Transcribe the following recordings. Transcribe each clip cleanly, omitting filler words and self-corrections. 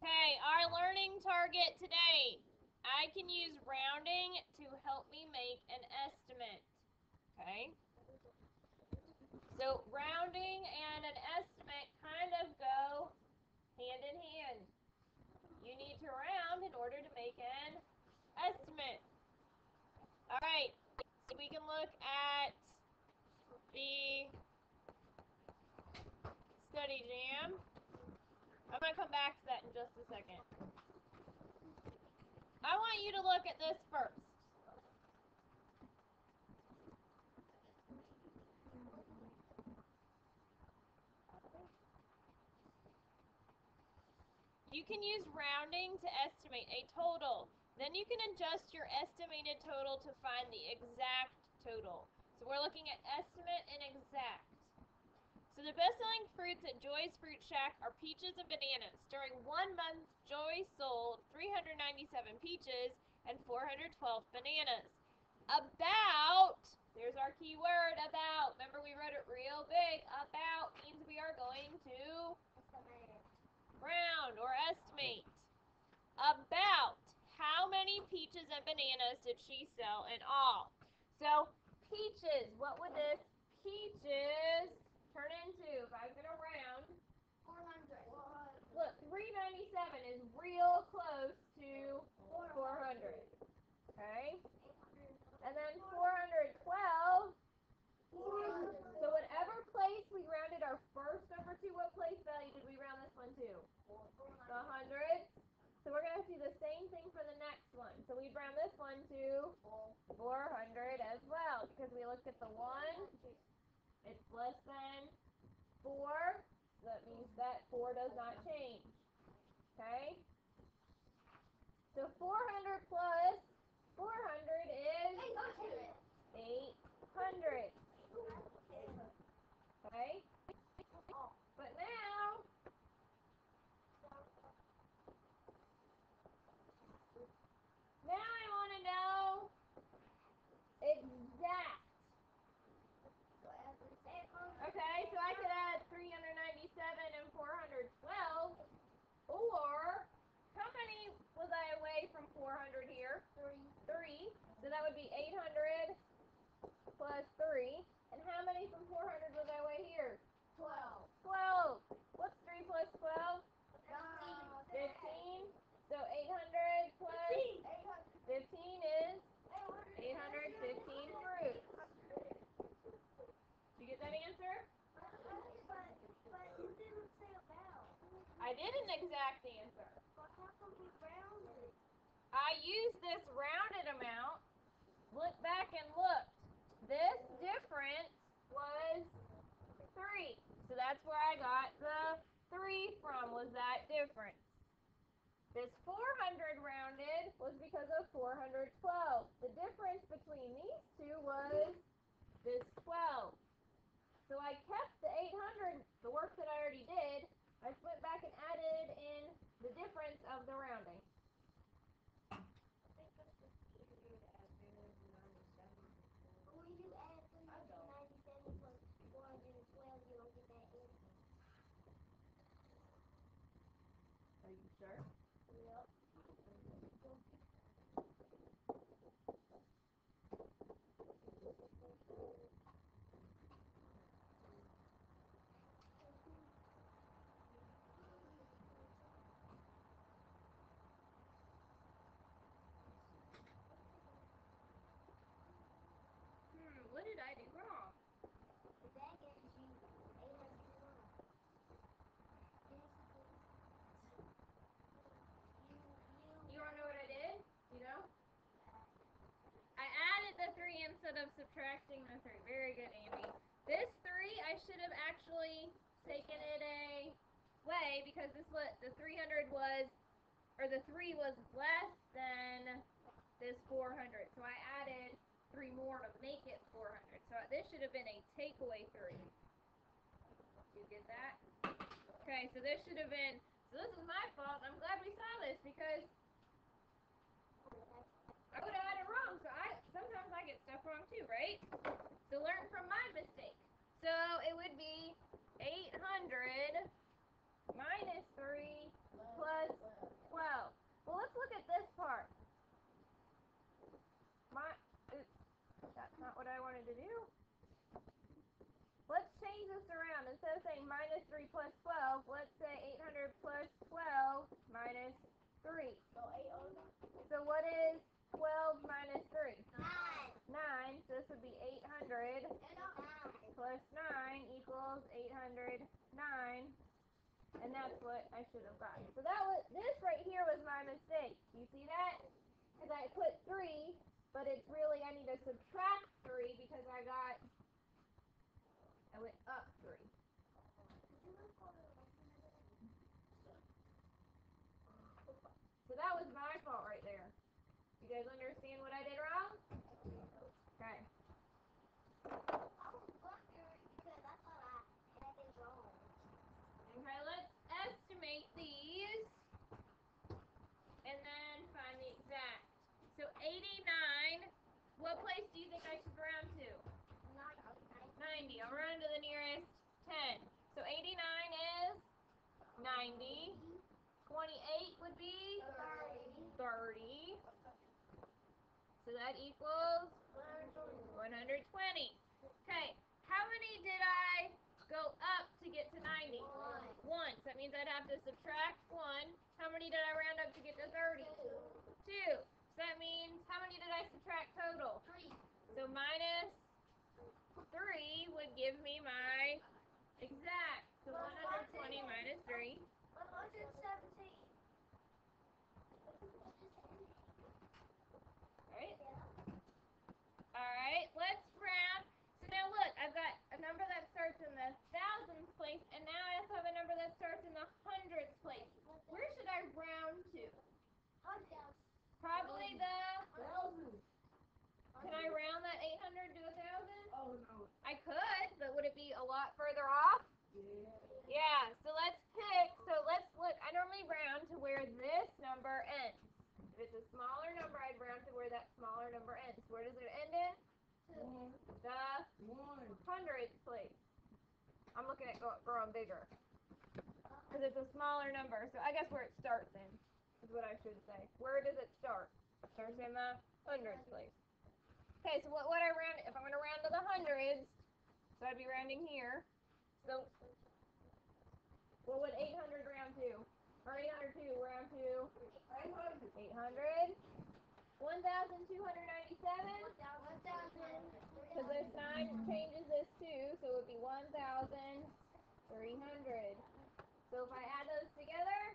Okay, our learning target today. I can use rounding to help me make an estimate. Okay? So rounding and an estimate kind of go hand in hand. You need to round in order to make an estimate. All right, so we can look at the study jam. I'm going to come back to that in just a second. I want you to look at this first. You can use rounding to estimate a total. Then you can adjust your estimated total to find the exact total. So we're looking at estimate and exact. So the best-selling fruits at Joy's Fruit Shack are peaches and bananas. During 1 month, Joy sold 397 peaches and 412 bananas. About, there's our key word, about. Remember we wrote it real big. About means we are going to round or estimate. About how many peaches and bananas did she sell in all? So peaches, what would this peaches turn into if I was going to round? 400. Look, 397 is real close to 400. Okay? And then 412. So whatever place we rounded our first number to, what place value did we round this one to? The hundreds. So we're going to do the same thing for the next one. So we'd round this one to 400 as well, because we looked at the 1. It's less than 4. So that means that 4 does not change. Okay? So 400 plus 400 is 800. Okay? But now, I want to know exact. Okay, so I could add 397 and 412, or how many was I away from 400 here? 3. So that would be 800 plus 3. And how many from 400 was I away here? 12. What's 3 plus 12? 15. So 800 plus 15 is 815 fruits. Did you get that answer? But it didn't say about. I did an exact answer. But how come we rounded? I used this rounded amount, looked back and looked. This difference was 3. So that's where I got the 3 from, was that difference. This 400 rounded was because of 412. The difference between these two was this 12. So I kept the 800, the work that I already did. I went back and added in the difference of the rounding. When you add 397 plus 412, you don't get that answer. Are you sure? Yep. What did I do wrong? That gets you 801. You want to know what I did? You know? I added the 3 instead of subtracting the 3. Very good, Andy. This 3, I should have actually taken it away because the 300 was, or the 3 was less than this 400. So I added 3 more to make it 400. So this should have been a takeaway 3. You get that? Okay, so this should have been, so this is my fault. I'm glad we saw this because I would have had it wrong. So sometimes I get stuff wrong too, right? So learn from my mistake. So it would be 800 minus 3 plus And that's what I should have gotten. So this right here was my mistake. You see that? Because I put 3, but it's really, I need to subtract 3 because I went up 3. So that was my fault right there. You guys understand what I did wrong? Okay. Okay, let's estimate these and then find the exact. So 89, what place do you think I should round to? 90. I'll round to the nearest 10. So 89 is 90. 28 would be 30. So that equals 120. Okay, how many did I go up to get to 90? One. So that means I'd have to subtract 1. How many did I round up to get to 30? 2. So that means how many did I subtract total? 3. So minus 3 would give me my exact. So 120 minus 3. 117. Right? Alright, let's round. So now look, I've got a number that starts in the thousands place, and now I also have a number that starts in the hundreds place. Where should I round to? Probably the thousands. Can I round that 800 to 1,000? Oh no. I could, but would it be a lot further off? Yeah, so let's pick. So let's look. I normally round to where this number ends. If it's a smaller number, I'd round to where that smaller number ends. Where does it end in? The hundredths place. I'm looking at growing bigger because it's a smaller number. So I guess where it starts in is what I should say. Where does it start? It starts in the hundredths place. Okay, so what would I round? If I'm going to round to the hundreds, so I'd be rounding here. So what would 800 round to? Or 802 round to? 800. 1,297. Because this sign changes this too, so it would be 1,300. So if I add those together,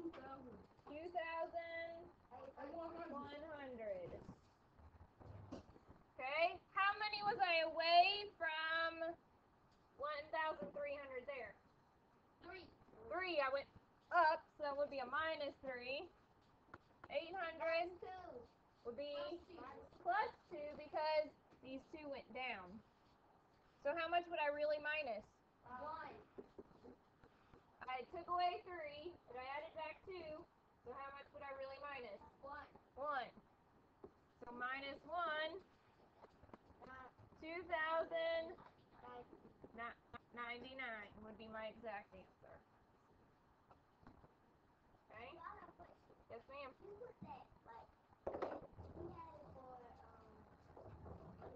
2,100. Okay, how many was I away from 1,300 there? 3. I went up, so that would be a minus 3. 800 would be plus 2 because these 2 went down. So how much would I really minus? 1. I took away 3, but I added back 2. So how much would I really minus? 1. So minus 1, 2,099 would be my exact answer. Okay? Yes, ma'am. You put that, like, we had it for,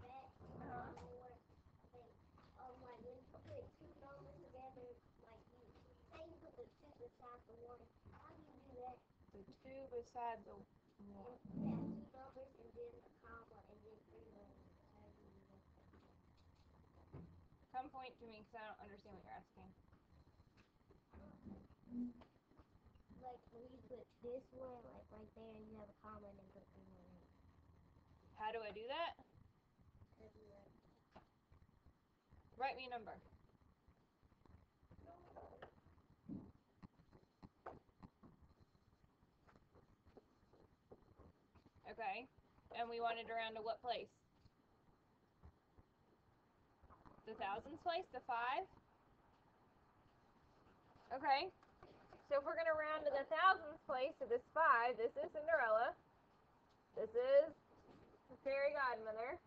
vet, or, like, when you put 2 numbers together, like, say you put the 2 beside the 1, how do you do that? The 2 beside the 1. Yeah, 2 numbers and then a comma and then 3 numbers. How do you do that? Come point to me because I don't understand what you're asking. Like, when you put this one, like, right there, and you have a comma and then put 3 numbers. How do I do that? How do you do that? Write me a number. Okay. And we wanted to round to what place? The thousands place? The 5? Okay. So if we're going to round to the thousands place, so this 5, this is Cinderella. This is the fairy godmother.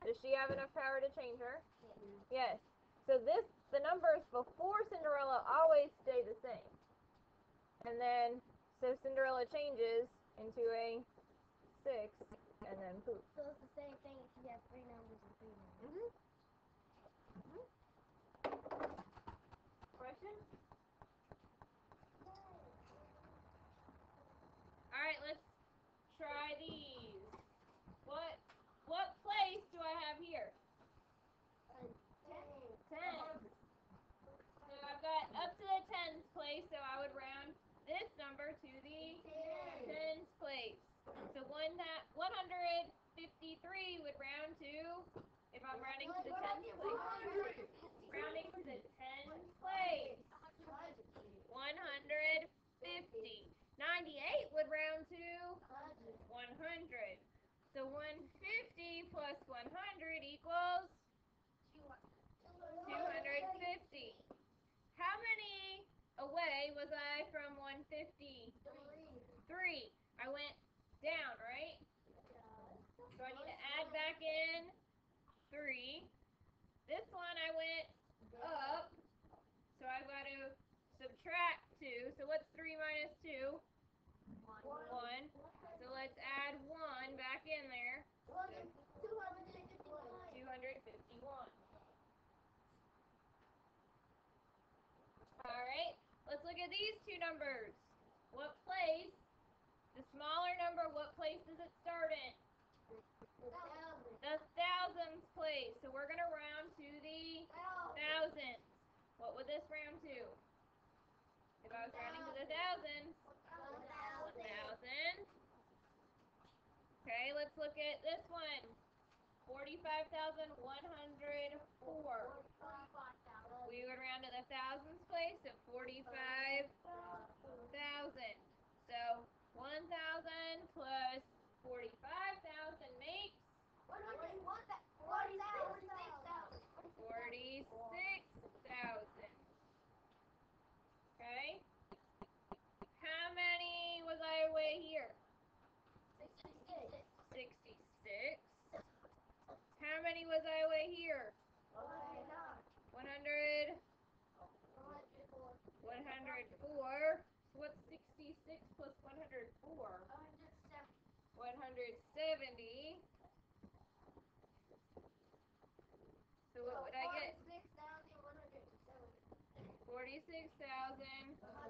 Does she have enough power to change her? Yes. So the numbers before Cinderella always stay the same. And then, so Cinderella changes into a 6, and then poof. So it's the same thing if you have 3 numbers and 3 numbers. Question? Alright, let's try these. What place do I have here? 10. So I've got So 150 plus 100 equals 250. How many away was I from 150? 3. I went down, right? So I need to add back in 3. This one I went up, so I've got to subtract 2. So what's 3 minus 2? 1. So let's add 1 back in there. 251. Alright, let's look at these two numbers. What place, the smaller number, what place does it start in? The thousands place. So we're going to round to the thousands. What would this round to? If I was rounding to the thousands. 1,000. Okay, let's look at this one. 45,104. We would round to the thousands place at 45,000. So 1,000 plus 45,000 makes 46,000. Okay. How many was I away here? 66. How many was I away here? 100. 104. So what's 66 plus 104? 170. So what would I get? 46,170.